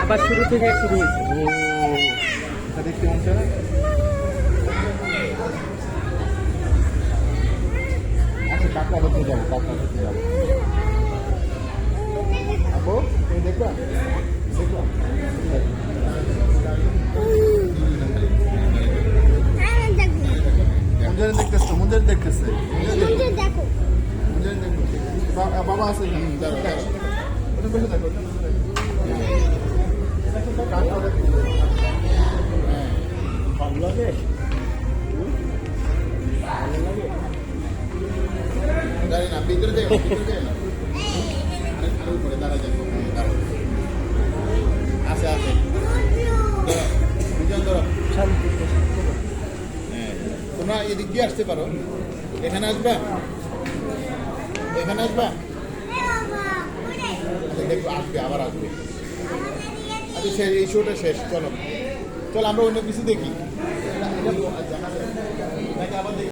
আবার শুরু থেকে শুরু হয়েছে। ও এটা দেখতে মন চায় না? আচ্ছা কাকা দেখতে যাবো, কাকা দেখতে যাবো। আপু তুমি দেখবা দেখবা মুঞ্জারি দেখতেছো, মুঞ্জারি দেখতেছে, মুঞ্জারি দেখো। বাবা আছে দেখো দেখো ওটা বসে দেখো কাকা দেখো। ভালো লাগে, জানি না ভিতরে যাই, ভিতরে যাই না আরে উপরে দাঁড়া যাবো। আছে আছে দুজন ধরো। হ্যাঁ তোমরা এদিক দিয়ে আসতে পারো, এখানে আসবা, এখানে আসবা। দেখো আসবে, আবার আসবে। আচ্ছা শেষ, এই শোটা শেষ, চলো চলো আমরা অন্য কিছু দেখি।